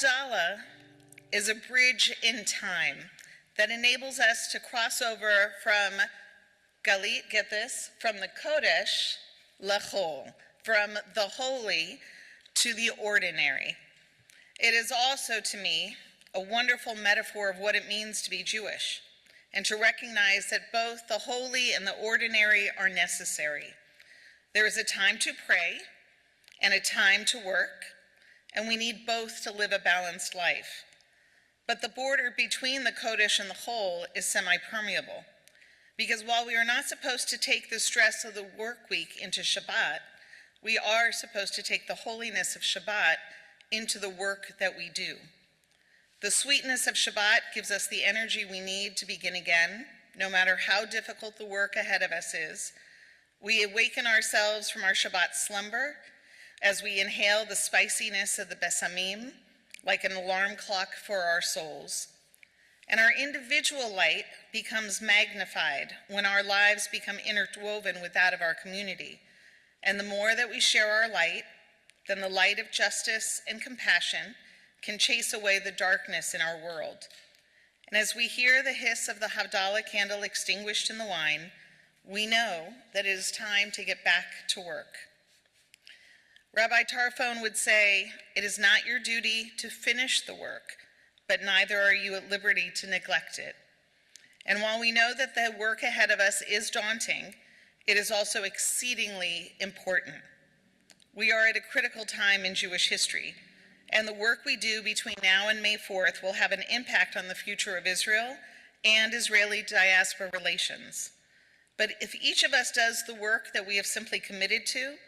Havadalah is a bridge in time that enables us to cross over from Galit, get this, from the Kodesh, Lachol, from the holy to the ordinary. It is also, to me, a wonderful metaphor of what it means to be Jewish, and to recognize that both the holy and the ordinary are necessary. There is a time to pray and a time to work, and we need both to live a balanced life. But the border between the Kodesh and the whole is semi-permeable, because while we are not supposed to take the stress of the work week into Shabbat, we are supposed to take the holiness of Shabbat into the work that we do. The sweetness of Shabbat gives us the energy we need to begin again, no matter how difficult the work ahead of us is. We awaken ourselves from our Shabbat slumber as we inhale the spiciness of the besamim, like an alarm clock for our souls. And our individual light becomes magnified when our lives become interwoven with that of our community. And the more that we share our light, then the light of justice and compassion can chase away the darkness in our world. And as we hear the hiss of the Havadalah candle extinguished in the wine, we know that it is time to get back to work. Rabbi Tarfon would say, "It is not your duty to finish the work, but neither are you at liberty to neglect it." And while we know that the work ahead of us is daunting, it is also exceedingly important. We are at a critical time in Jewish history, and the work we do between now and May 4th will have an impact on the future of Israel and Israeli diaspora relations. But if each of us does the work that we have simply committed to,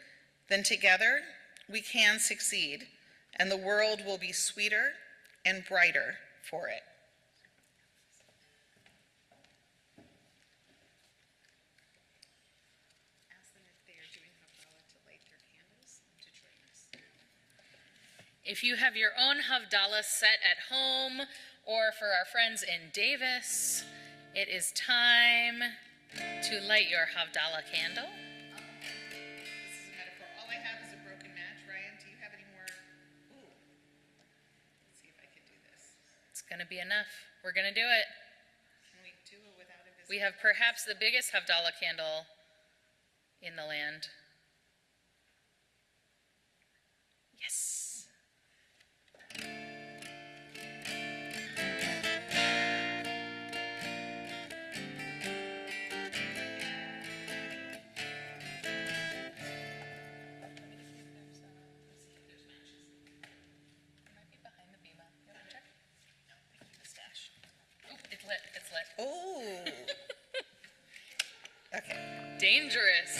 then together we can succeed, and the world will be sweeter and brighter for it. Ask them if they are doing Havdalah to light their candles and to join us. If you have your own Havdalah set at home, or for our friends in Davis, it is time to light your Havdalah candle. This is a metaphor. All I have is a broken match. Ryan, do you have any more? Ooh. Let's see if I can do this. It's going to be enough. We're going to do it. Can we do it without a visitor? We have perhaps the biggest Havdalah candle in the land. Yes. It's lit. Oh. Okay. Dangerous.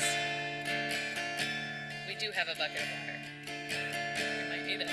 We do have a bucket of water. We might need it.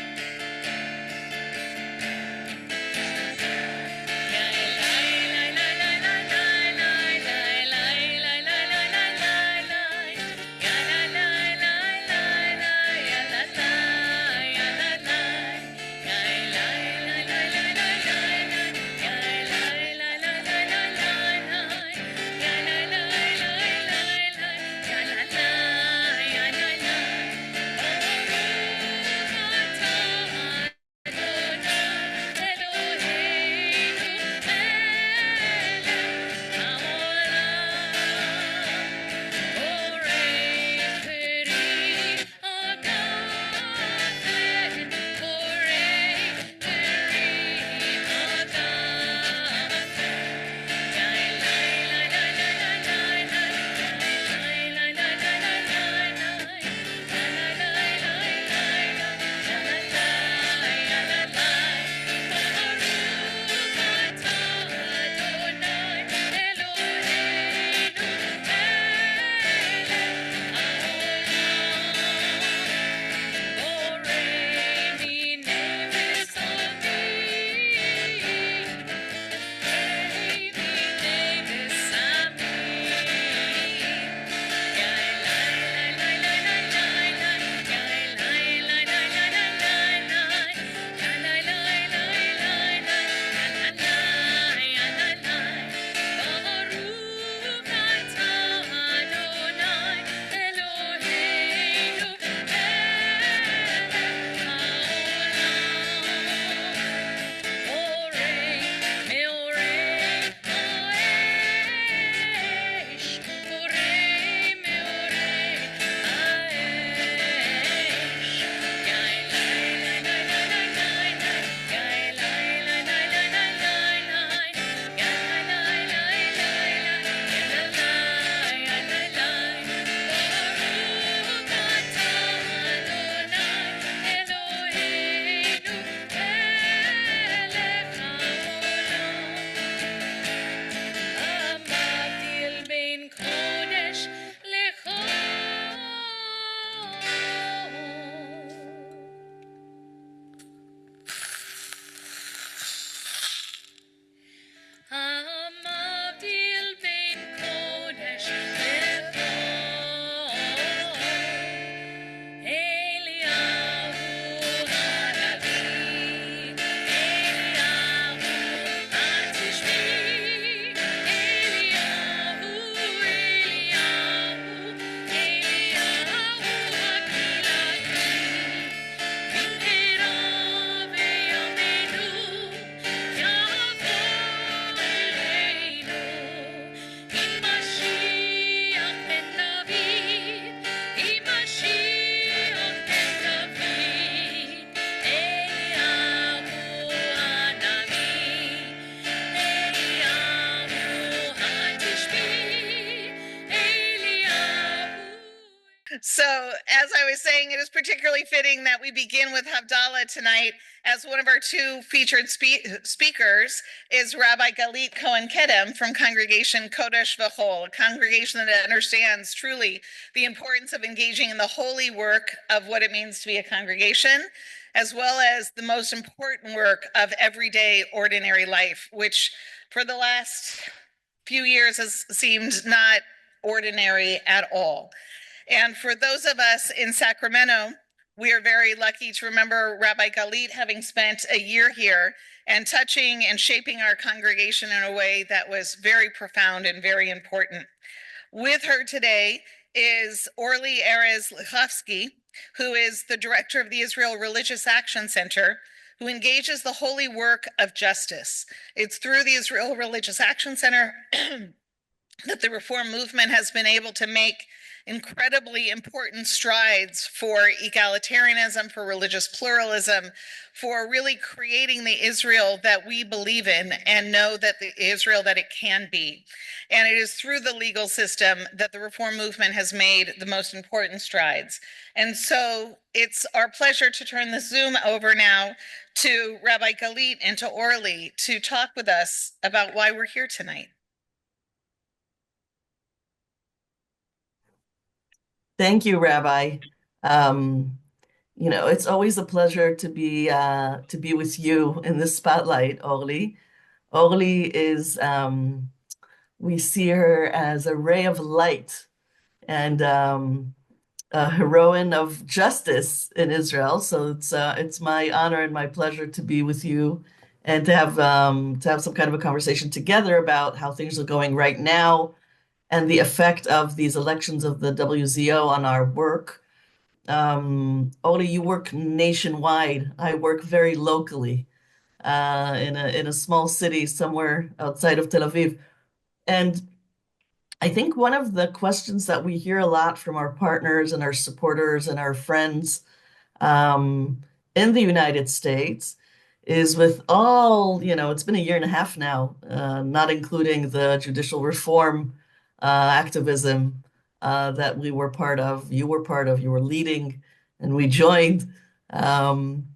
So, as I was saying, it is particularly fitting that we begin with Havdalah tonight, as one of our two featured speakers is Rabbi Galit Cohen Kedem from Congregation Kodesh V'Chol, a congregation that understands truly the importance of engaging in the holy work of what it means to be a congregation, as well as the most important work of everyday ordinary life, which for the last few years has seemed not ordinary at all. And for those of us in Sacramento, we are very lucky to remember Rabbi Galit having spent a year here and touching and shaping our congregation in a way that was very profound and very important. With her today is Orly Erez Lichovsky, who is the director of the Israel Religious Action Center, who engages the holy work of justice. It's through the Israel Religious Action Center that the Reform movement has been able to make incredibly important strides for egalitarianism, for religious pluralism, for really creating the Israel that we believe in and know that the Israel that it can be. And it is through the legal system that the Reform movement has made the most important strides. And so it's our pleasure to turn the Zoom over now to Rabbi Galit and to Orly to talk with us about why we're here tonight. Thank you, Rabbi. It's always a pleasure to be with you in this spotlight, Orly. Orly is we see her as a ray of light and a heroine of justice in Israel. So it's my honor and my pleasure to be with you and to have some kind of a conversation together about how things are going right now and the effect of these elections of the WZO on our work. Oli, you work nationwide. I work very locally in a small city somewhere outside of Tel Aviv. And I think one of the questions that we hear a lot from our partners and our supporters and our friends in the United States is with all, it's been a year and a half now, not including the judicial reform activism that we were part of, you were part of, you were leading, and we joined. Um,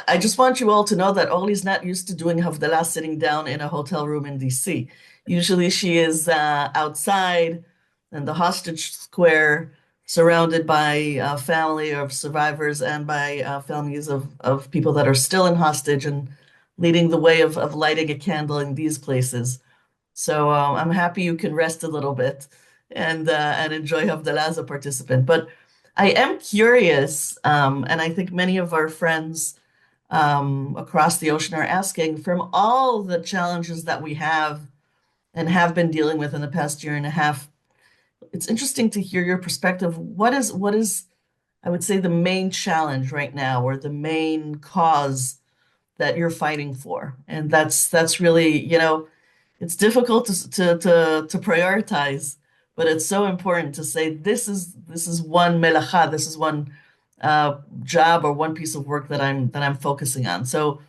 I just want you all to know that Oli's not used to doing Havdalah sitting down in a hotel room in DC. Usually she is outside in the hostage square, surrounded by a family of survivors and by families of people that are still in hostage and leading the way of lighting a candle in these places. So I'm happy you can rest a little bit and enjoy Havdalah as a participant. But I am curious, and I think many of our friends across the ocean are asking, from all the challenges that we have and have been dealing with in the past year and a half, it's interesting to hear your perspective. What is, I would say, the main challenge right now, or the main cause that you're fighting for? And that's really, it's difficult to prioritize, but it's so important to say this is one melacha, this is one job or one piece of work that I'm focusing on. So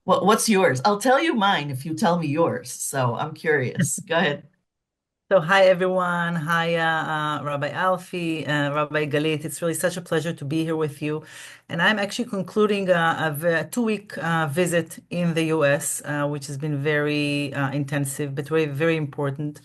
what's yours? I'll tell you mine if you tell me yours. So I'm curious. Go ahead. So hi everyone. Hi Rabbi Alfie, Rabbi Galit. It's really such a pleasure to be here with you. And I'm actually concluding a 2-week visit in the US, which has been very intensive, but very important.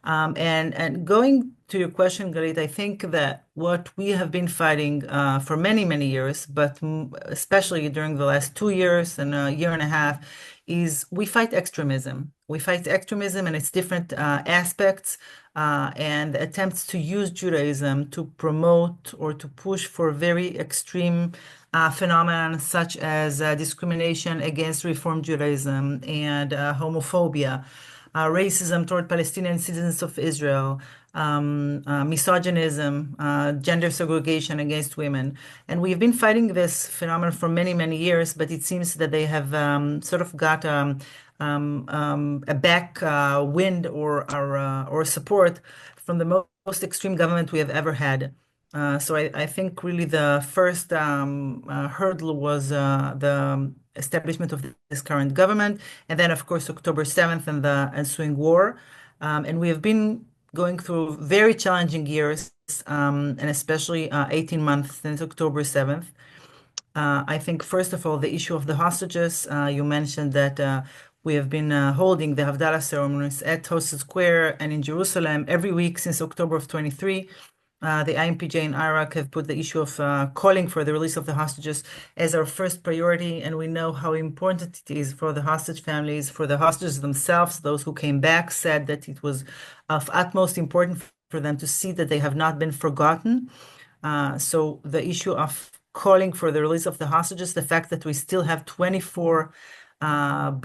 And going to your question, Galit, I think that what we have been fighting for many years, but especially during the last 2 years and a year and a half, is we fight extremism. We fight extremism and its different aspects and attempts to use Judaism to promote or to push for very extreme phenomenon such as discrimination against Reform Judaism and homophobia, racism toward Palestinian citizens of Israel, misogynism, gender segregation against women. And we've been fighting this phenomenon for many years, but it seems that they have sort of got a back wind or support from the most extreme government we have ever had. So I think really the first hurdle was the establishment of this current government, and then of course October 7th and the ensuing war. And we have been going through very challenging years, and especially 18 months since October 7th. I think, first of all, the issue of the hostages. You mentioned that we have been holding the Havdalah ceremonies at Hosted Square and in Jerusalem every week since October of 23. The IMPJ in Iraq have put the issue of calling for the release of the hostages as our first priority, and we know how important it is for the hostage families, for the hostages themselves. Those who came back said that it was of utmost importance for them to see that they have not been forgotten. So the issue of calling for the release of the hostages, the fact that we still have 24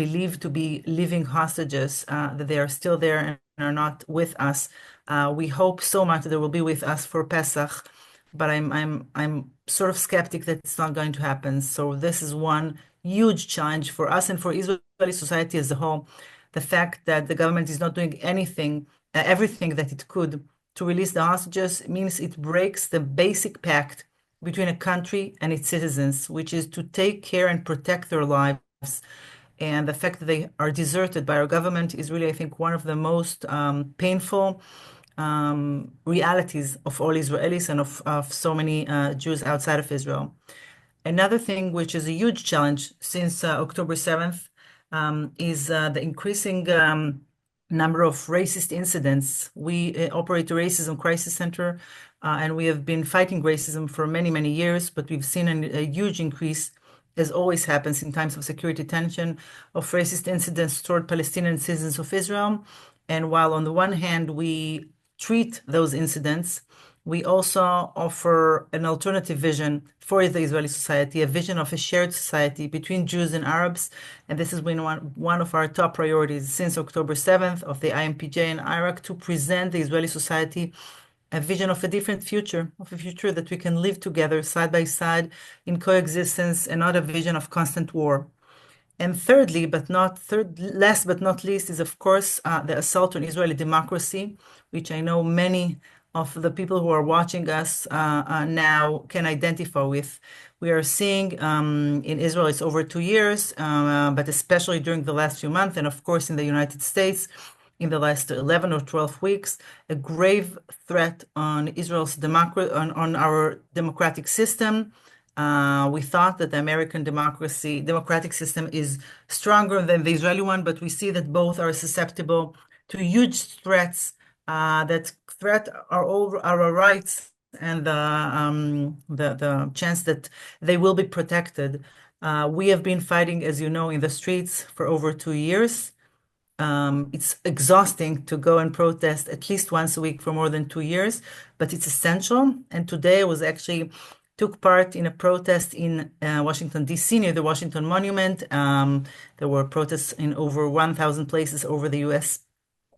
believed to be living hostages, that they are still there and are not with us. We hope so much that they will be with us for Pesach, but I'm sort of skeptic that it's not going to happen. So this is one huge challenge for us and for Israeli society as a whole. The fact that the government is not doing anything, everything that it could to release the hostages means it breaks the basic pact between a country and its citizens, which is to take care and protect their lives. And the fact that they are deserted by our government is really, I think, one of the most painful realities of all Israelis and of so many Jews outside of Israel. Another thing which is a huge challenge since October 7th is the increasing number of racist incidents. We operate a racism crisis center, and we have been fighting racism for many, many years, but we've seen a huge increase, as always happens in times of security tension, of racist incidents toward Palestinian citizens of Israel. And while on the one hand, we treat those incidents, we also offer an alternative vision for the Israeli society, a vision of a shared society between Jews and Arabs. And this has been one of our top priorities since October 7th of the IMPJ in Iraq, to present the Israeli society a vision of a different future, of a future that we can live together side by side in coexistence, and not a vision of constant war. And thirdly, last but not least, is of course the assault on Israeli democracy, which I know many of the people who are watching us now can identify with. We are seeing in Israel, it's over 2 years, but especially during the last few months, and of course in the United States, in the last 11 or 12 weeks, a grave threat on on our democratic system. We thought that the American democratic system is stronger than the Israeli one, but we see that both are susceptible to huge threats that threat our rights and the chance that they will be protected. We have been fighting, as you know, in the streets for over 2 years. It's exhausting to go and protest at least once a week for more than 2 years, but it's essential. And today I was actually took part in a protest in Washington, D.C., near the Washington Monument. There were protests in over 1,000 places over the U.S.,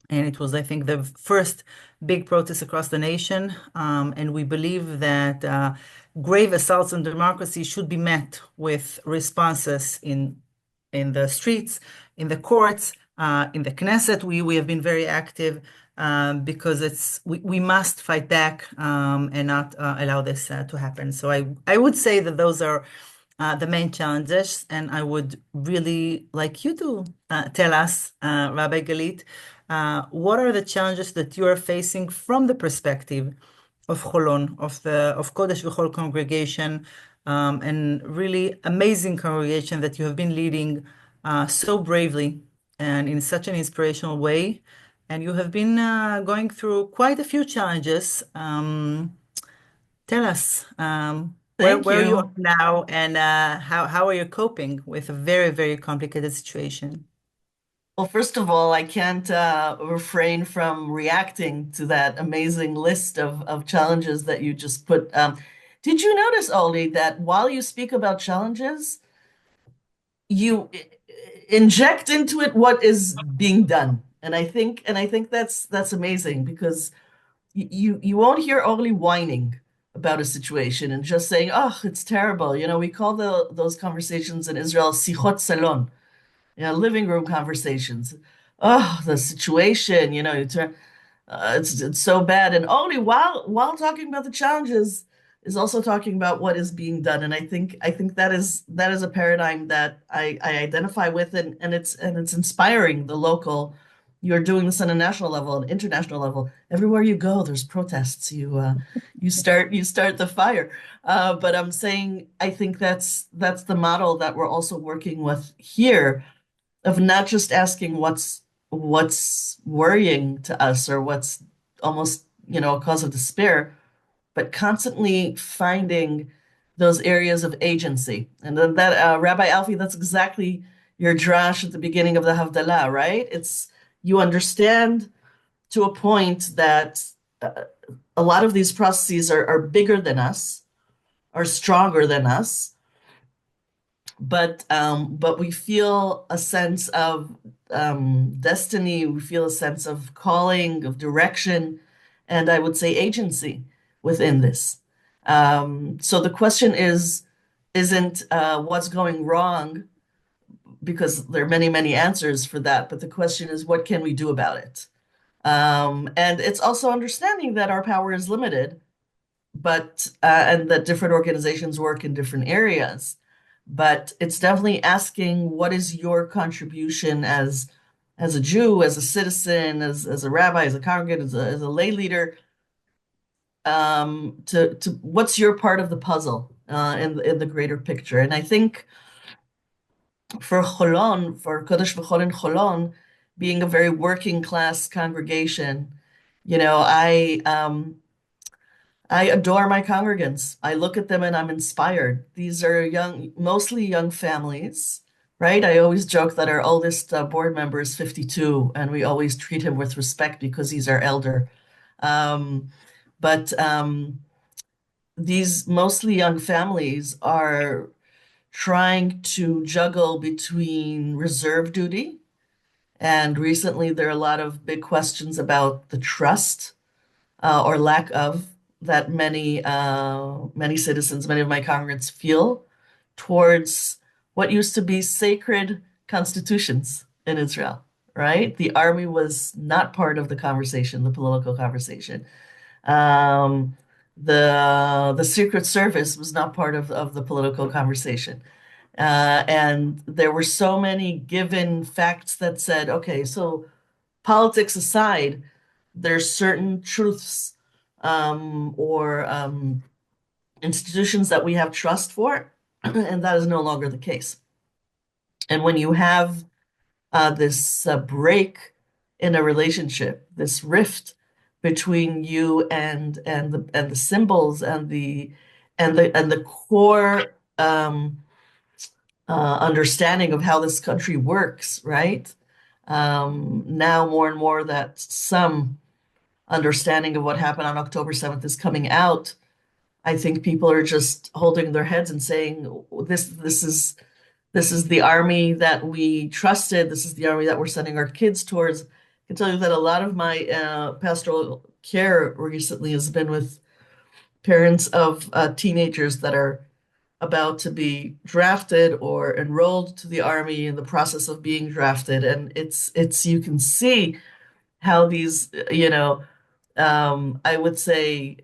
and it was, I think, the first big protest across the nation. And we believe that grave assaults on democracy should be met with responses in the streets, in the courts, in the Knesset. We have been very active because we must fight back and not allow this to happen. So I would say that those are the main challenges, and I would really like you to tell us, Rabbi Galit, what are the challenges that you are facing from the perspective of Cholon, of Kodesh V'Chol congregation, and really amazing congregation that you have been leading so bravely and in such an inspirational way. And you have been going through quite a few challenges. Tell us, Thank where are you you. at now, and how are you coping with a very, very complicated situation? Well, first of all, I can't refrain from reacting to that amazing list of challenges that you just put. Did you notice, Aldi, that while you speak about challenges, you inject into it what is being done? And I think that's amazing, because you won't hear Orly whining about a situation and just saying, "Oh, it's terrible." We call those conversations in Israel sichot salon, living room conversations. Oh, the situation, it's so bad. And only while talking about the challenges is also talking about what is being done. And I think that is a paradigm that I identify with, and it's inspiring the local you're doing this on a national level, an international level. Everywhere you go, there's protests. You start the fire. But I'm saying I think that's the model that we're also working with here of not just asking what's worrying to us or what's almost, a cause of despair, but constantly finding those areas of agency. And then that, Rabbi Alfie, that's exactly your drash at the beginning of the Havdalah, right? It's you understand to a point that a lot of these processes are bigger than us, are stronger than us, but we feel a sense of destiny, we feel a sense of calling, of direction, and I would say agency within this. So the question isn't what's going wrong, because there are many, many answers for that, but the question is what can we do about it? And it's also understanding that our power is limited, but and that different organizations work in different areas. But it's definitely asking what is your contribution as a Jew, as a citizen, as a rabbi, as a congregant, as a lay leader, to what's your part of the puzzle in the greater picture. And I think for Cholon, for Kodesh V'chol in Cholon, being a very working class congregation, you know, I adore my congregants. I look at them and I'm inspired. These are mostly young families, right? I always joke that our oldest board member is 52, and we always treat him with respect because he's our elder. Um, but these mostly young families are trying to juggle between reserve duty, and recently there are a lot of big questions about the trust or lack of that many citizens, many of my congregants feel towards what used to be sacred constitutions in Israel, right? The army was not part of the conversation, the political conversation. Um, the Secret Service was not part of the political conversation. And there were so many given facts that said, okay, so politics aside, there's certain truths or institutions that we have trust for, and that is no longer the case. And when you have this break in a relationship, this rift between you and the symbols and the core understanding of how this country works, right? Now more and more that some understanding of what happened on October 7th is coming out. I think people are just holding their heads and saying, this is the army that we trusted. This is the army that we're sending our kids towards. I can tell you that a lot of my pastoral care recently has been with parents of teenagers that are about to be drafted or enrolled to the army in the process of being drafted. And it's you can see how these, I would say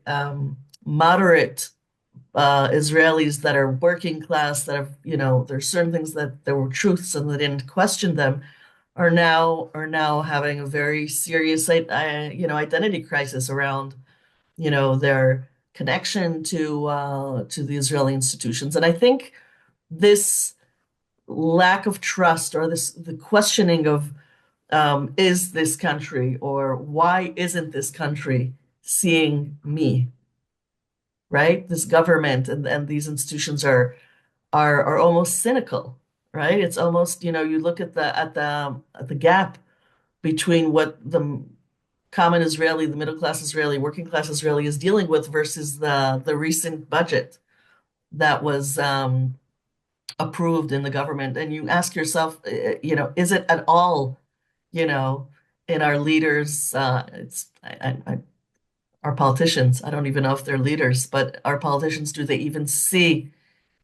moderate Israelis that are working class, that have, there's certain things that there were truths and they didn't question them, are now having a very serious, identity crisis around, their connection to the Israeli institutions. And I think this lack of trust or the questioning of is this country or why isn't this country seeing me, right? This government and these institutions are almost cynical, right? It's almost, you look at the gap between what the common Israeli, the middle class Israeli, working class Israeli is dealing with versus the recent budget that was approved in the government. And you ask yourself, is it at all, you know, in our leaders, our politicians, I don't even know if they're leaders, but our politicians, do they even see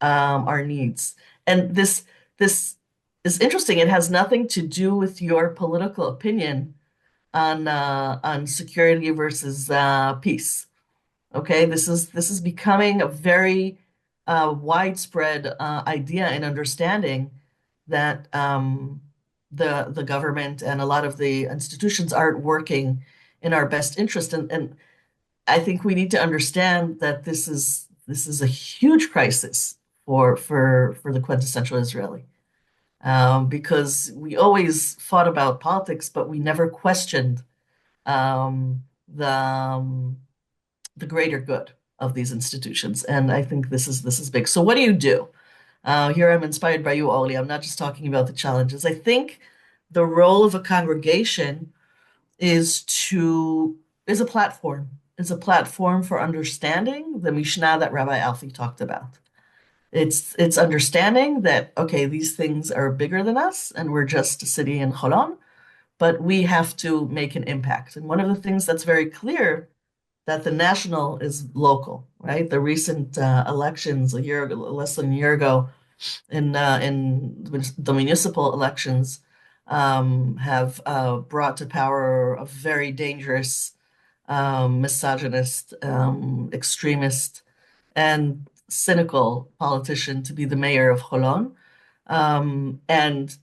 our needs? And this is interesting. It has nothing to do with your political opinion on security versus peace. Okay, this is becoming a very widespread idea and understanding that the government and a lot of the institutions aren't working in our best interest. And I think we need to understand that this is a huge crisis for the quintessential Israeli. Because we always fought about politics, but we never questioned um, the um, the greater good of these institutions. And I think this is big. So what do you do? Here I'm inspired by you, Oli. I'm not just talking about the challenges. I think the role of a congregation is to is a platform, is a platform for understanding the Mishnah that Rabbi Alfie talked about. It's understanding that okay, these things are bigger than us, and we're just a city in Holon, but we have to make an impact. And one of the things that's very clear that the national is local, right? The recent elections a year ago, less than a year ago, in the municipal elections, have brought to power a very dangerous, misogynist, extremist, and cynical politician to be the mayor of Holon. And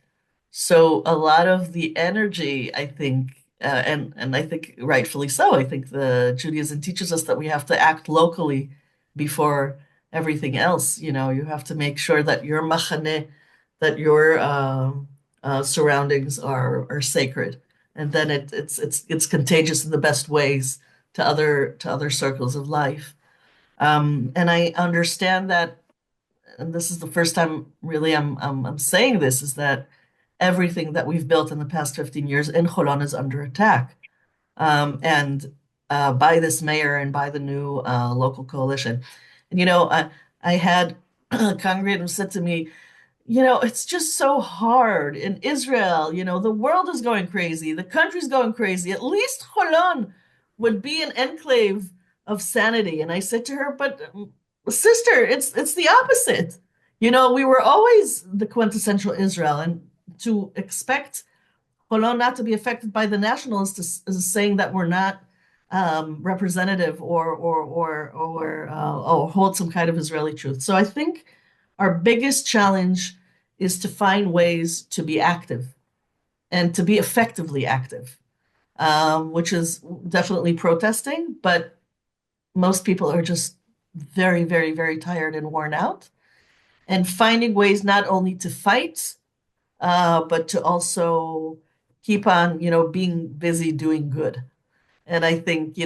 so a lot of the energy, I think, and I think rightfully so, I think the Judaism teaches us that we have to act locally before everything else. You know, you have to make sure that your machane, that your surroundings are sacred, and then it's contagious in the best ways to other circles of life. And I understand that, and this is the first time really I'm saying this, is that everything that we've built in the past 15 years in Holon is under attack. And by this mayor and by the new local coalition. And, I had a congregant who said to me, it's just so hard in Israel. The world is going crazy. The country's going crazy. At least Holon would be an enclave of sanity. And I said to her, but sister, it's the opposite. We were always the quintessential Israel, and to expect Holon not to be affected by the nationalists is saying that we're not representative or hold some kind of Israeli truth. So I think our biggest challenge is to find ways to be active and to be effectively active, which is definitely protesting, but most people are just very, very, very tired and worn out. And finding ways not only to fight, but to also keep on, being busy doing good. And I think,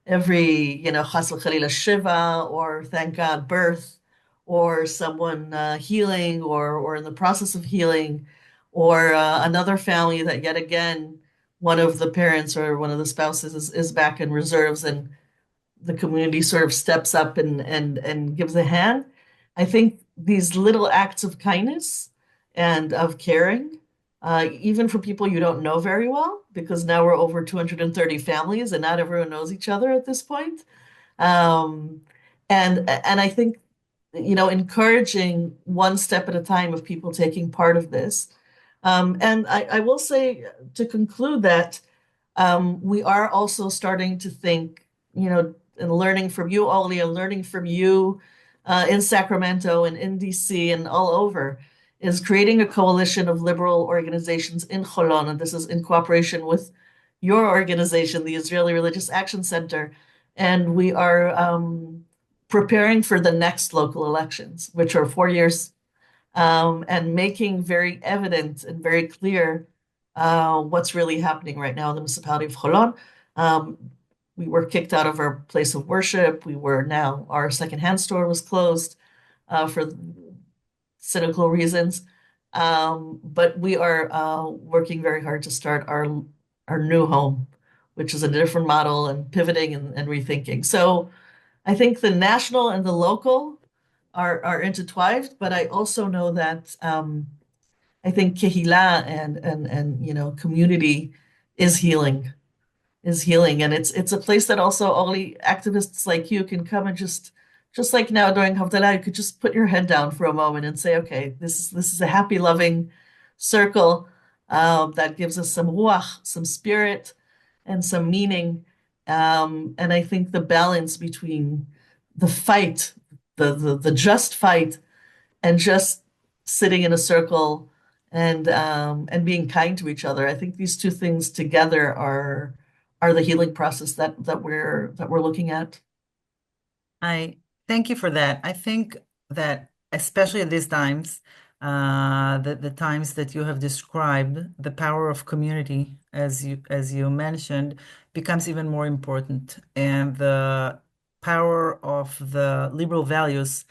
every, Chas v'Chalila Shiva or thank God birth or someone healing or in the process of healing or another family that yet again, one of the parents or one of the spouses is back in reserves and the community sort of steps up and gives a hand. I think these little acts of kindness and of caring, even for people you don't know very well, because now we're over 230 families and not everyone knows each other at this point. Um, and I think, encouraging one step at a time of people taking part of this. And I will say to conclude that we are also starting to think, and learning from you, Oli, and learning from you in Sacramento and in DC and all over, is creating a coalition of liberal organizations in Holon. And this is in cooperation with your organization, the Israeli Religious Action Center. And we are preparing for the next local elections, which are 4 years, and making very evident and very clear what's really happening right now in the municipality of Holon. We were kicked out of our place of worship. Our secondhand store was closed for cynical reasons. But we are working very hard to start our new home, which is a different model and pivoting and rethinking. So I think the national and the local are intertwined, but I also know that I think Kehila and community is healing and it's a place that also only activists like you can come and just like now during Havadalah, you could just put your head down for a moment and say, okay, this is a happy, loving circle that gives us some ruach, some spirit, and some meaning. And I think the balance between the fight, the just fight, and just sitting in a circle and being kind to each other. I think these two things together are the healing process that we're looking at. I thank you for that. I think that especially at these times, the times that you have described, the power of community, as you mentioned, becomes even more important, and the power of the liberal values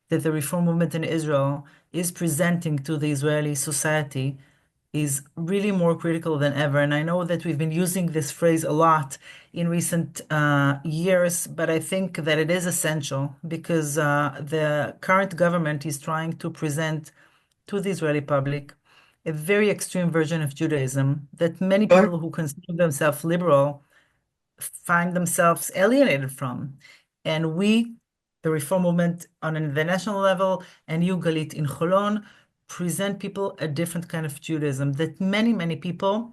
that the reform movement in Israel is presenting to the Israeli society is really more critical than ever. And I know that we've been using this phrase a lot in recent years, but I think that it is essential because the current government is trying to present to the Israeli public a very extreme version of Judaism that many Sure. people who consider themselves liberal find themselves alienated from. And we, the Reform Movement on the national level, and you, Galit, in Cholon, present people a different kind of Judaism that many, many people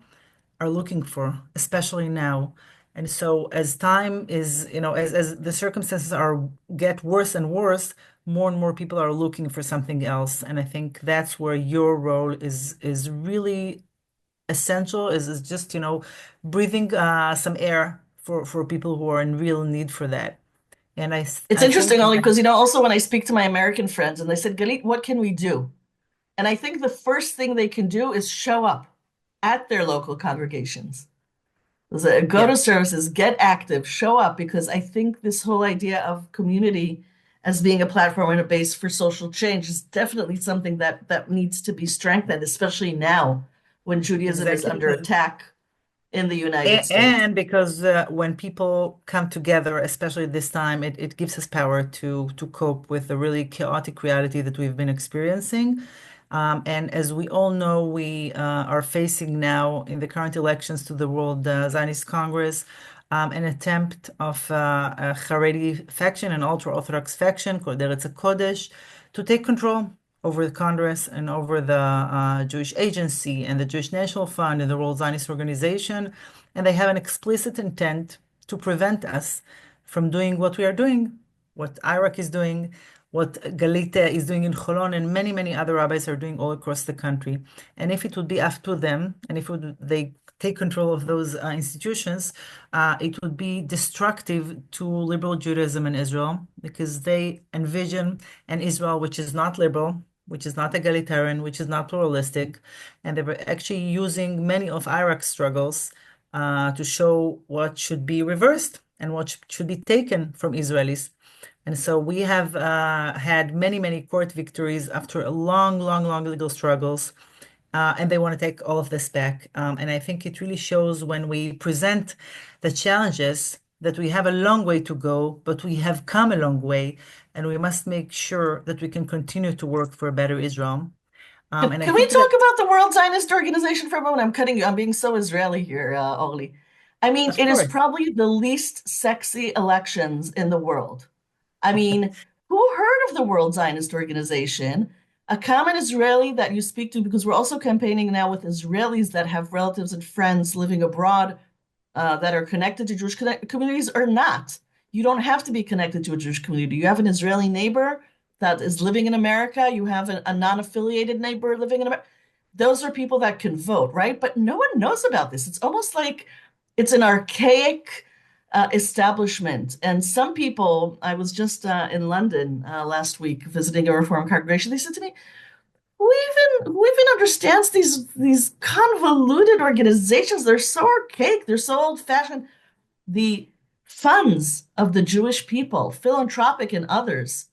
are looking for, especially now. And so as time is, as the circumstances are get worse and worse, more and more people are looking for something else. And I think that's where your role is really essential, is just, breathing some air for people who are in real need for that. And It's I interesting think only that, because, also when I speak to my American friends and they said, Galit, what can we do? And I think the first thing they can do is show up at their local congregations. Go yeah, to services, get active, show up, because I think this whole idea of community as being a platform and a base for social change is definitely something that needs to be strengthened, especially now when Judaism is exactly. under attack in the United States. And because when people come together, especially this time, it gives us power to cope with the really chaotic reality that we've been experiencing. And as we all know, we are facing now in the current elections to the World Zionist Congress an attempt of a Haredi faction, an ultra-Orthodox faction called Eretz Kodesh, to take control over the Congress and over the Jewish Agency and the Jewish National Fund and the World Zionist Organization. And they have an explicit intent to prevent us from doing what we are doing, what Iraq is doing, what Galita is doing in Cholon, and many, many other rabbis are doing all across the country. And if it would be up to them, and if they take control of those institutions, it would be destructive to liberal Judaism in Israel because they envision an Israel which is not liberal, which is not egalitarian, which is not pluralistic, and they were actually using many of Iraq's struggles to show what should be reversed and what should be taken from Israelis. And so we have had many, many court victories after a long, long, long legal struggles, and they want to take all of this back. And I think it really shows when we present the challenges that we have a long way to go, but we have come a long way, and we must make sure that we can continue to work for a better Israel. And I Can we think talk that, about the World Zionist Organization for a moment? I'm cutting you. I'm being so Israeli here, Orly. I mean, of it is course, probably the least sexy elections in the world. I mean, who heard of the World Zionist Organization? A common Israeli that you speak to, because we're also campaigning now with Israelis that have relatives and friends living abroad that are connected to Jewish communities or not. You don't have to be connected to a Jewish community. You have an Israeli neighbor that is living in America. You have a non-affiliated neighbor living in America. Those are people that can vote, right? But no one knows about this. It's almost like it's an archaic establishment. And some people, I was just in London last week visiting a Reform congregation. They said to me, who even understands these convoluted organizations? They're so archaic, they're so old-fashioned. The funds of the Jewish people, philanthropic and others,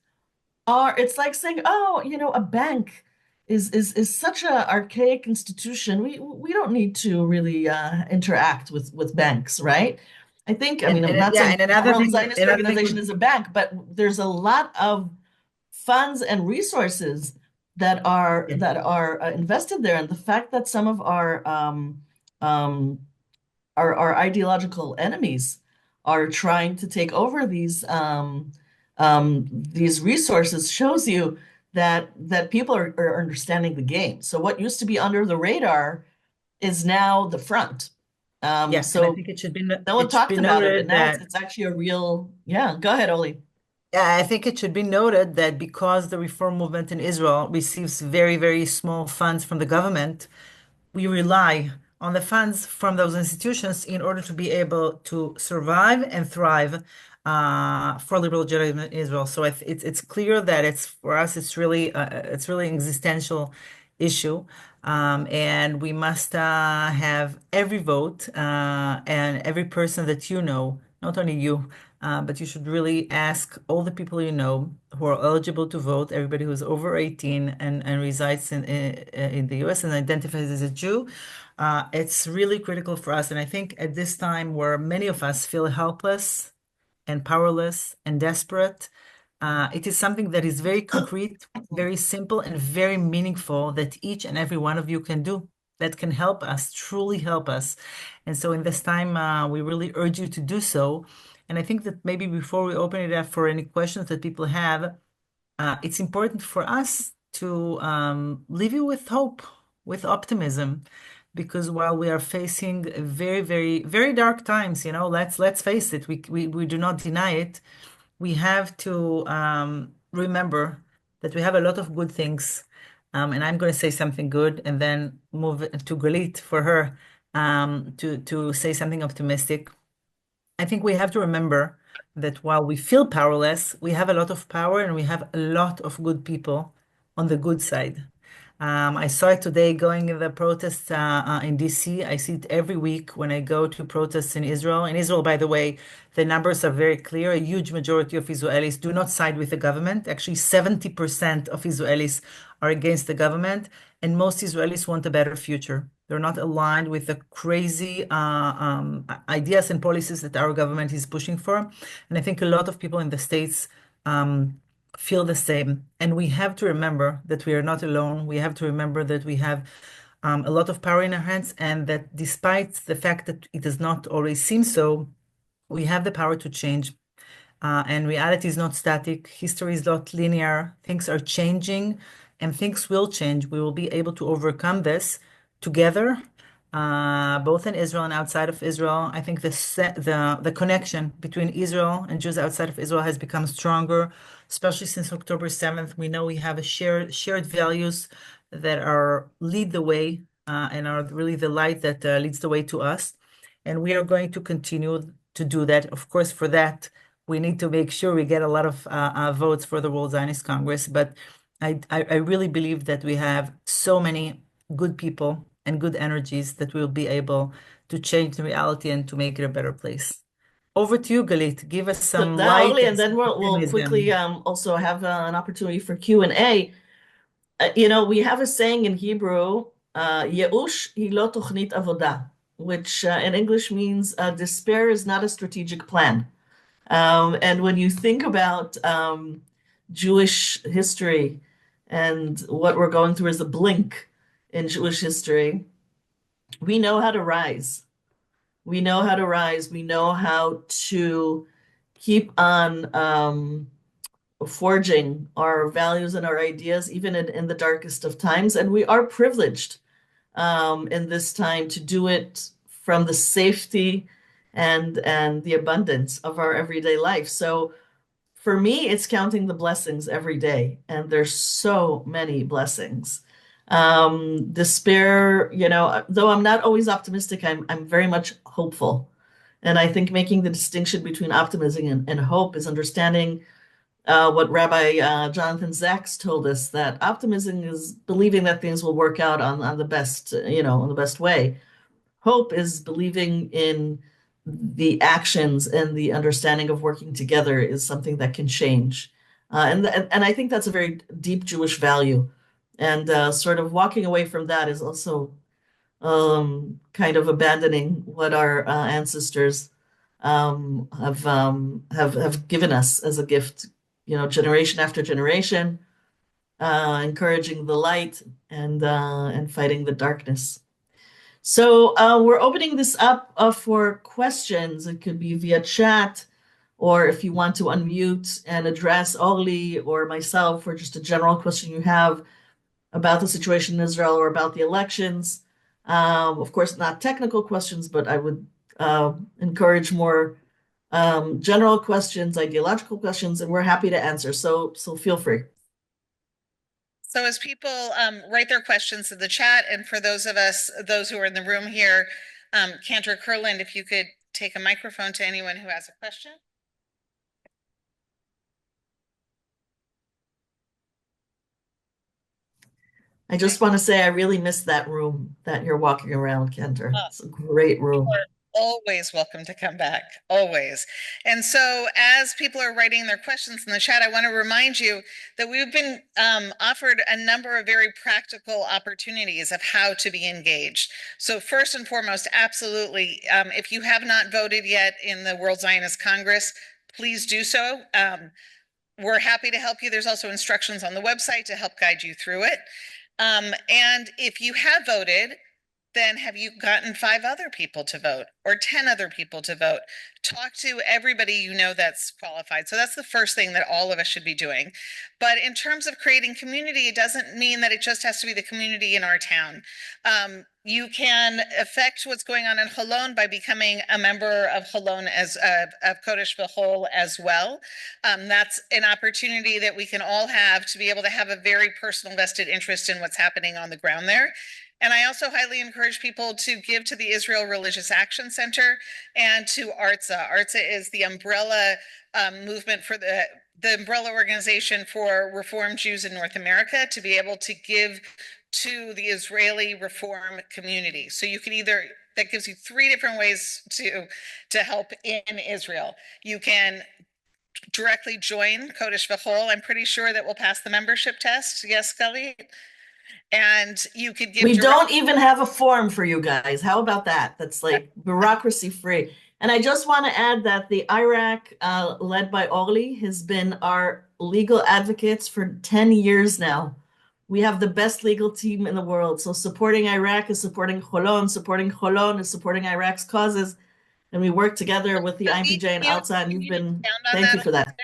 it's like saying, oh, a bank is such a archaic institution. We don't need to really interact with banks, right? I mean, I'm not yeah, saying and the World Zionist another thing Organization would, is a bank, but there's a lot of funds and resources yeah. that are invested there, and the fact that some of um, our ideological enemies are trying to take over these resources shows you that people are understanding the game. So what used to be under the radar is now the front. Yeah, and I So think no one it should talked be about it, but noted now that it's actually a real, yeah. Go ahead, Oli. Yeah, I think it should be noted that because the reform movement in Israel receives very, very small funds from the government, we rely on the funds from those institutions in order to be able to survive and thrive for liberal Judaism in Israel. So it's clear that it's for us it's really an existential issue, and we must have every vote and every person that you know, not only you. But you should really ask all the people you know who are eligible to vote, everybody who's over 18 and resides in the US and identifies as a Jew. It's really critical for us. And I think at this time where many of us feel helpless and powerless and desperate, it is something that is very concrete, very simple, and very meaningful that each and every one of you can do that can help us, truly help us. And so in this time, we really urge you to do so. And I think that maybe before we open it up for any questions that people have, it's important for us to leave you with hope, with optimism, because while we are facing very, very, very dark times, let's face it, we do not deny it. We have to remember that we have a lot of good things. And I'm going to say something good and then move it to Galit for her to say something optimistic. I think we have to remember that while we feel powerless, we have a lot of power and we have a lot of good people on the good side. I saw it today going in the protests in DC. I see it every week when I go to protests in Israel. In Israel, by the way, the numbers are very clear. A huge majority of Israelis do not side with the government. Actually, 70% of Israelis are against the government, and most Israelis want a better future. They're not aligned with the crazy ideas and policies that our government is pushing for. And I think a lot of people in the States feel the same. And we have to remember that we are not alone. We have to remember that we have a lot of power in our hands, and that despite the fact that it does not always seem so, we have the power to change. And reality is not static. History is not linear. Things are changing and things will change. We will be able to overcome this together, both in Israel and outside of Israel. I think the connection between Israel and Jews outside of Israel has become stronger, especially since October 7th. We know we have a shared values that are lead the way and are really the light that leads the way to us. And we are going to continue to do that. Of course, for that, we need to make sure we get a lot of votes for the World Zionist Congress. But I really believe that we have so many good people and good energies that we'll be able to change the reality and to make it a better place. Over to you, Galit. Give us some That light only, and and then some we'll quickly optimism. also have an opportunity for Q&A. We have a saying in Hebrew, Ye'ush hi lo tochnit avodah, which in English means despair is not a strategic plan. And when you think about Jewish history and what we're going through as a blink in Jewish history, we know how to rise. We know how to rise. We know how to keep on forging our values and our ideas, even in the darkest of times. And we are privileged in this time to do it from the safety and the abundance of our everyday life. So for me, it's counting the blessings every day, and there's so many blessings. Despair, though I'm not always optimistic, I'm very much hopeful. And I think making the distinction between optimism and hope is understanding what Rabbi Jonathan Sachs told us, that optimism is believing that things will work out on the best, in the best way. Hope is believing in the actions and the understanding of working together is something that can change. And I think that's a very deep Jewish value. And sort of walking away from that is also kind of abandoning what our ancestors have given us as a gift, generation after generation, encouraging the light and fighting the darkness. So we're opening this up for questions. It could be via chat, or if you want to unmute and address Orly or myself, or just a general question you have about the situation in Israel or about the elections. Of course, not technical questions, but I would encourage more general questions, ideological questions, and we're happy to answer. So feel free. So as people write their questions in the chat, and for those who are in the room here, Cantor Kurland, if you could take a microphone to anyone who has a question. I just want to say I really miss that room that you're walking around, Cantor. It's a great room. Always welcome to come back, always. And so as people are writing their questions in the chat, I want to remind you that we've been offered a number of very practical opportunities of how to be engaged. So first and foremost, absolutely, if you have not voted yet in the World Zionist Congress, please do so. We're happy to help you. There's also instructions on the website to help guide you through it. And if you have voted, then have you gotten 5 other people to vote or 10 other people to vote? Talk to everybody you know that's qualified. So that's the first thing that all of us should be doing. But in terms of creating community, it doesn't mean that it just has to be the community in our town. You can affect what's going on in Holon by becoming a member of Holon of Kodesh V'Chol as well. That's an opportunity that we can all have to be able to have a very personal vested interest in what's happening on the ground there. And I also highly encourage people to give to the Israel Religious Action Center and to ARTSA. ARTSA is the umbrella movement for the umbrella organization for Reform Jews in North America, to be able to give to the Israeli Reform community. So you can that gives you 3 different ways to help in Israel. You can directly join Kodesh V'Chol. I'm pretty sure that we'll pass the membership test. Yes, Scully? And you could give. We don't even have a form for you guys. How about that? That's like bureaucracy free. And I just want to add that the Iraq, led by Orly, has been our legal advocates for 10 years now. We have the best legal team in the world. So supporting Iraq is supporting Holon is supporting Iraq's causes. And we work together with the IPJ and Alta, and thank you for that.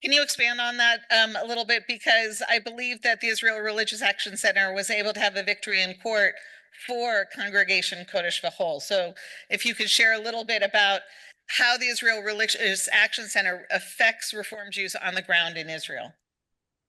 Can you expand on that a little bit? Because I believe that the Israel Religious Action Center was able to have a victory in court for Congregation Kodesh V'Chol. So if you could share a little bit about how the Israel Religious Action Center affects Reform Jews on the ground in Israel.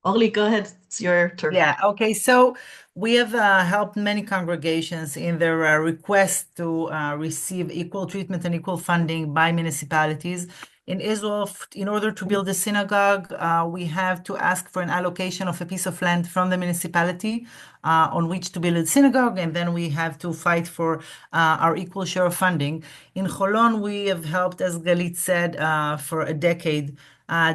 Orly, go ahead. It's your turn. Yeah, okay. So we have helped many congregations in their request to receive equal treatment and equal funding by municipalities. In Israel, in order to build a synagogue, we have to ask for an allocation of a piece of land from the municipality on which to build a synagogue, and then we have to fight for our equal share of funding. In Holon, we have helped, as Galit said, for a decade,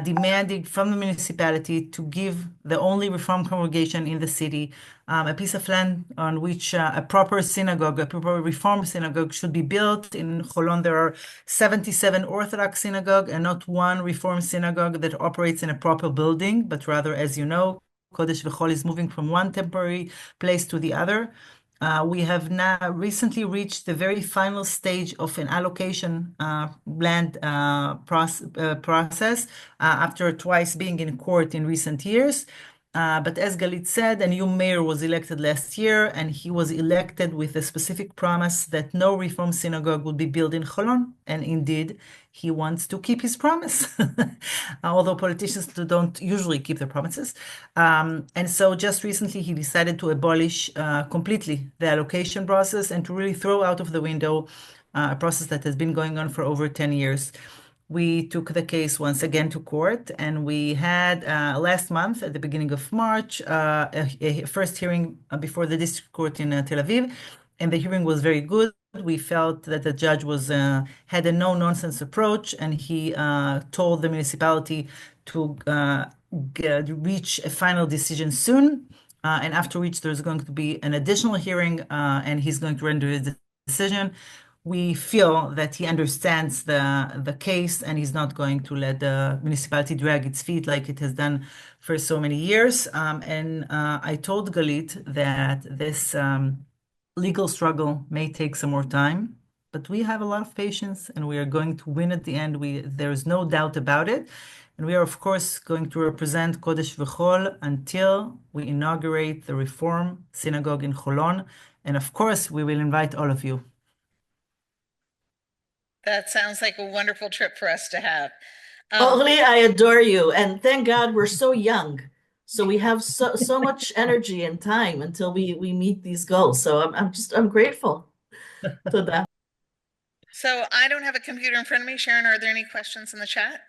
demanding from the municipality to give the only Reform congregation in the city a piece of land on which a proper synagogue, a proper Reform synagogue should be built. In Holon, there are 77 Orthodox synagogues and not one Reform synagogue that operates in a proper building, but rather, as you know, Kodesh V'Chol is moving from one temporary place to the other. We have now recently reached the very final stage of an allocation land process after twice being in court in recent years. But as Galit said, a new mayor was elected last year, and he was elected with a specific promise that no Reform synagogue would be built in Holon. And indeed, he wants to keep his promise, although politicians don't usually keep their promises. And so just recently, he decided to abolish completely the allocation process and to really throw out of the window a process that has been going on for over 10 years. We took the case once again to court, and we had last month, at the beginning of March, a first hearing before the district court in Tel Aviv, and the hearing was very good. We felt that the judge had a no-nonsense approach, and he told the municipality to reach a final decision soon, and after which there's going to be an additional hearing, and he's going to render his decision. We feel that he understands the case, and he's not going to let the municipality drag its feet like it has done for so many years. And I told Galit that this legal struggle may take some more time, but we have a lot of patience, and we are going to win at the end. There is no doubt about it. And we are, of course, going to represent Kodesh V'Chol until we inaugurate the Reform Synagogue in Holon. And of course, we will invite all of you. That sounds like a wonderful trip for us to have. Orly, I adore you, and thank God we're so young. So we have so much energy and time until we meet these goals. So I'm grateful to that. So I don't have a computer in front of me. Sharon, are there any questions in the chat?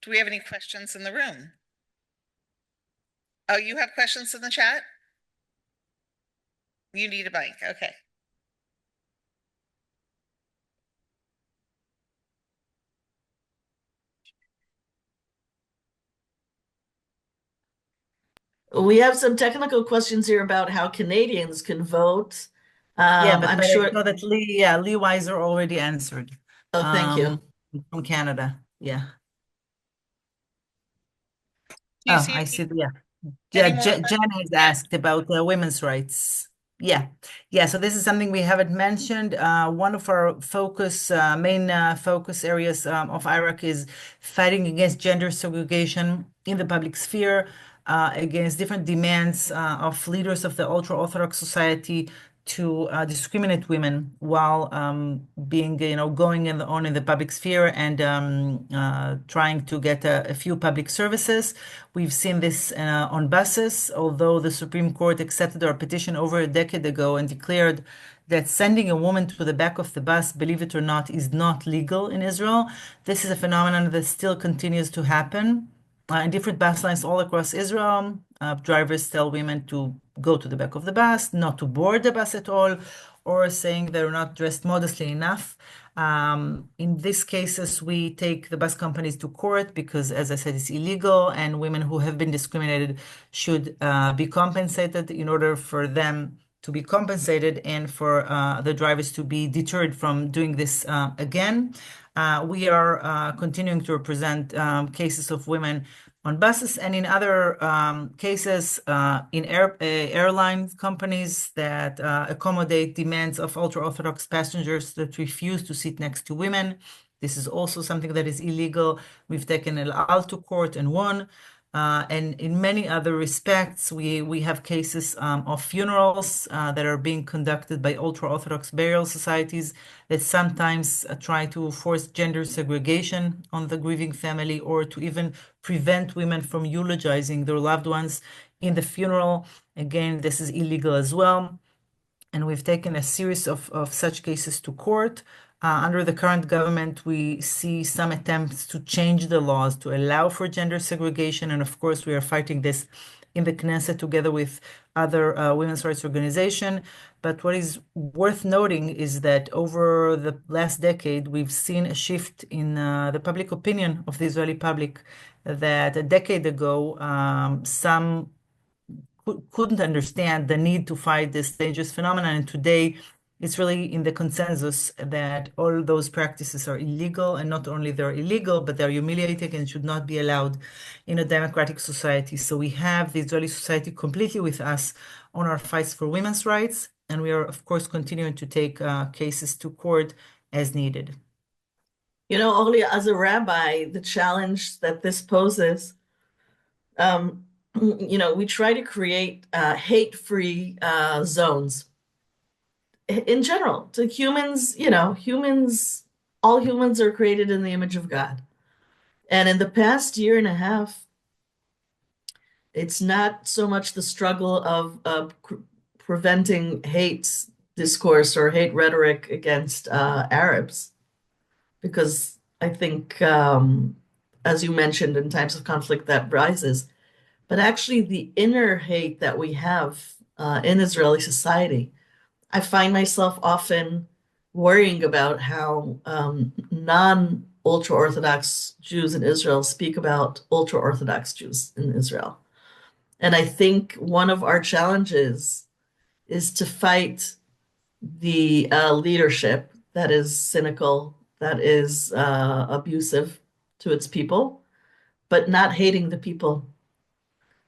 Do we have any questions in the room? Oh, you have questions in the chat? You need a mic. Okay. We have some technical questions here about how Canadians can vote. Yeah, I'm but I sure. saw that Lee Weiser already answered Oh, thank you. from Canada. Yeah. Do you Oh, see I any, see. Yeah. Yeah, any more? Jen has asked about women's rights. Yeah, yeah. So this is something we haven't mentioned. One of our main focus areas of Iraq is fighting against gender segregation in the public sphere, against different demands of leaders of the ultra-Orthodox society to discriminate women while being, going on in the public sphere and trying to get a few public services. We've seen this on buses, although the Supreme Court accepted our petition over a decade ago and declared that sending a woman to the back of the bus, believe it or not, is not legal in Israel. This is a phenomenon that still continues to happen. In different bus lines all across Israel, drivers tell women to go to the back of the bus, not to board the bus at all, or saying they're not dressed modestly enough. In these cases, we take the bus companies to court because, as I said, it's illegal, and women who have been discriminated should be compensated in order for them to be compensated and for the drivers to be deterred from doing this again. We are continuing to represent cases of women on buses and in other cases in airline companies that accommodate demands of ultra-Orthodox passengers that refuse to sit next to women. This is also something that is illegal. We've taken El Al to court and won. And in many other respects, we have cases of funerals that are being conducted by ultra-Orthodox burial societies that sometimes try to force gender segregation on the grieving family or to even prevent women from eulogizing their loved ones in the funeral. Again, this is illegal as well. And we've taken a series of such cases to court. Under the current government, we see some attempts to change the laws to allow for gender segregation. And of course, we are fighting this in the Knesset together with other women's rights organizations. But what is worth noting is that over the last decade, we've seen a shift in the public opinion of the Israeli public that a decade ago, some couldn't understand the need to fight this dangerous phenomenon. And today, it's really in the consensus that all those practices are illegal, and not only they're illegal, but they're humiliating and should not be allowed in a democratic society. So we have the Israeli society completely with us on our fights for women's rights, and we are, of course, continuing to take cases to court as needed. Orly, as a rabbi, the challenge that this poses, we try to create hate-free zones in general to humans. All humans are created in the image of God. And in the past year and a half, it's not so much the struggle of preventing hate discourse or hate rhetoric against Arabs, because I think, as you mentioned, in times of conflict that rises, but actually the inner hate that we have in Israeli society. I find myself often worrying about how non-ultra-Orthodox Jews in Israel speak about ultra-Orthodox Jews in Israel. And I think one of our challenges is to fight the leadership that is cynical, that is abusive to its people, but not hating the people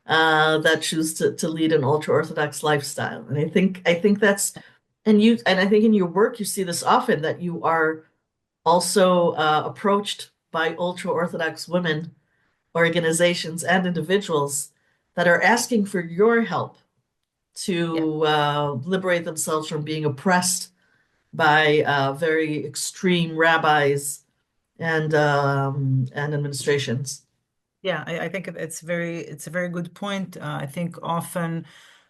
that choose to lead an ultra-Orthodox lifestyle. And I think that's, and I think in your work you see this often, that you are also approached by ultra-Orthodox women, organizations, and individuals that are asking for your help Yeah. to liberate themselves from being oppressed by very extreme rabbis and administrations. Yeah, I think it's a very good point. I think often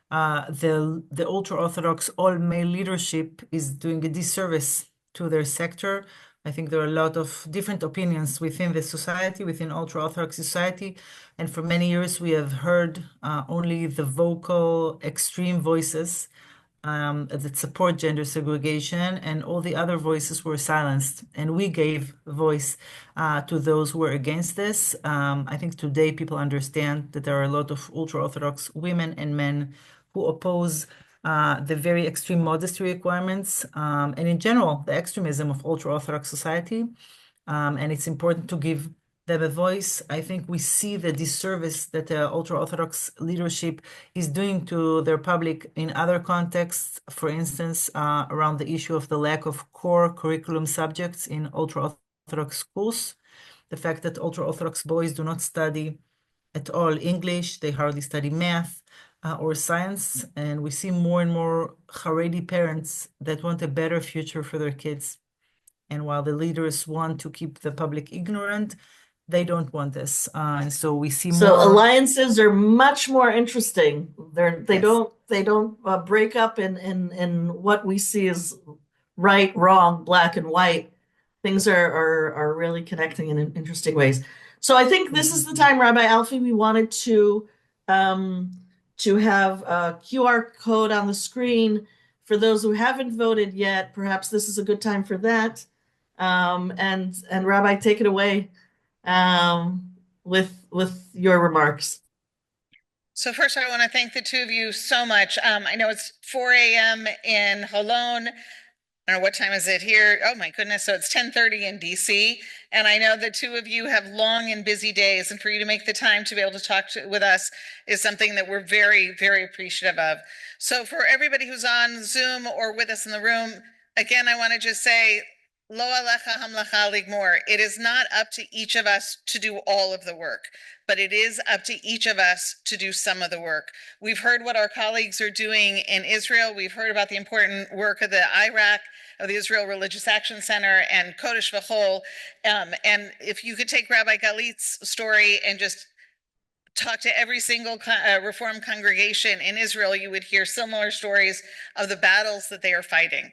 the ultra-Orthodox all-male leadership is doing a disservice to their sector. I think there are a lot of different opinions within the society, within ultra-Orthodox society, and for many years we have heard only the vocal extreme voices that support gender segregation, and all the other voices were silenced. And we gave voice to those who were against this. I think today people understand that there are a lot of ultra-Orthodox women and men who oppose the very extreme modesty requirements and in general the extremism of ultra-Orthodox society. And it's important to give them a voice. I think we see the disservice that the ultra-Orthodox leadership is doing to their public in other contexts, for instance, around the issue of the lack of core curriculum subjects in ultra-Orthodox schools, the fact that ultra-Orthodox boys do not study at all English, they hardly study math or science, and we see more and more Haredi parents that want a better future for their kids. And while the leaders want to keep the public ignorant, they don't want this. And so we see So more. alliances are much more interesting. They Yes. don't break up in what we see as right, wrong, black and white. Things are really connecting in interesting ways. So I think this is the time, Rabbi Alfie, we wanted um, to have a QR code on the screen for those who haven't voted yet. Perhaps this is a good time for that. And Rabbi, take it away with your remarks. So first, I want to thank the two of you so much. I know it's 4 a.m. in Holon. I don't know what time is it here. Oh my goodness. So it's 10:30 in DC. And I know the two of you have long and busy days, and for you to make the time to be able to talk with us is something that we're very, very appreciative of. So for everybody who's on Zoom or with us in the room, again, I want to just say, Lo alecha hamlacha ligmor. It is not up to each of us to do all of the work, but it is up to each of us to do some of the work. We've heard what our colleagues are doing in Israel. We've heard about the important work of the IRAC, of the Israel Religious Action Center, and Kodesh V'chol. And if you could take Rabbi Galit's story and just talk to every single Reform congregation in Israel, you would hear similar stories of the battles that they are fighting.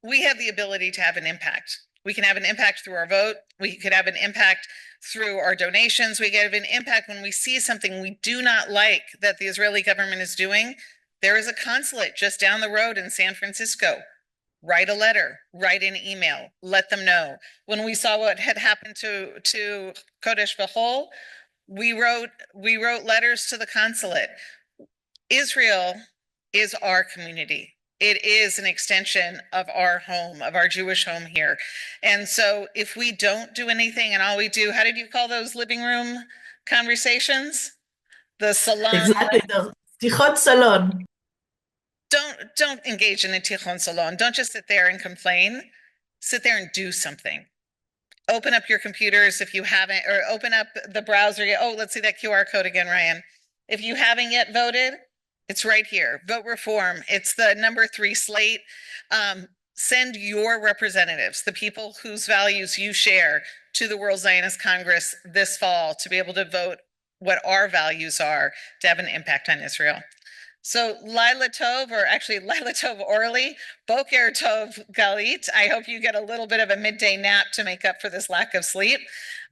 We have the ability to have an impact. We can have an impact through our vote. We could have an impact through our donations. We can have an impact when we see something we do not like that the Israeli government is doing. There is a consulate just down the road in San Francisco. Write a letter, write an email, let them know. When we saw what had happened to Kodesh V'chol, we wrote letters to the consulate. Israel is our community. It is an extension of our home, of our Jewish home here. And so if we don't do anything and all we do, how did you call those living room conversations? The salon. Exactly. The Tichot Salon. Don't engage in a tichon salon. Don't just sit there and complain. Sit there and do something. Open up your computers if you haven't, or open up the browser. Oh, let's see that QR code again, Ryan. If you haven't yet voted, it's right here. Vote Reform. It's the number 3 slate. Send your representatives, the people whose values you share, to the World Zionist Congress this fall to be able to vote what our values are to have an impact on Israel. So Laila Tov, or actually Laila Tov Orly, Boker Tov Galit. I hope you get a little bit of a midday nap to make up for this lack of sleep.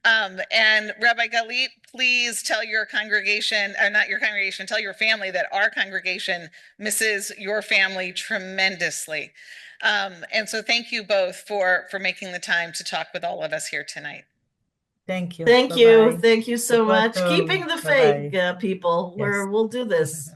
And Rabbi Galit, please tell your congregation, or not your congregation, tell your family that our congregation misses your family tremendously. And so thank you both for making the time to talk with all of us here tonight. Thank you. Thank Bye-bye. you. Thank you so Shabbat much. tov. Keeping the Bye-bye. faith, people. Yes. We'll do this.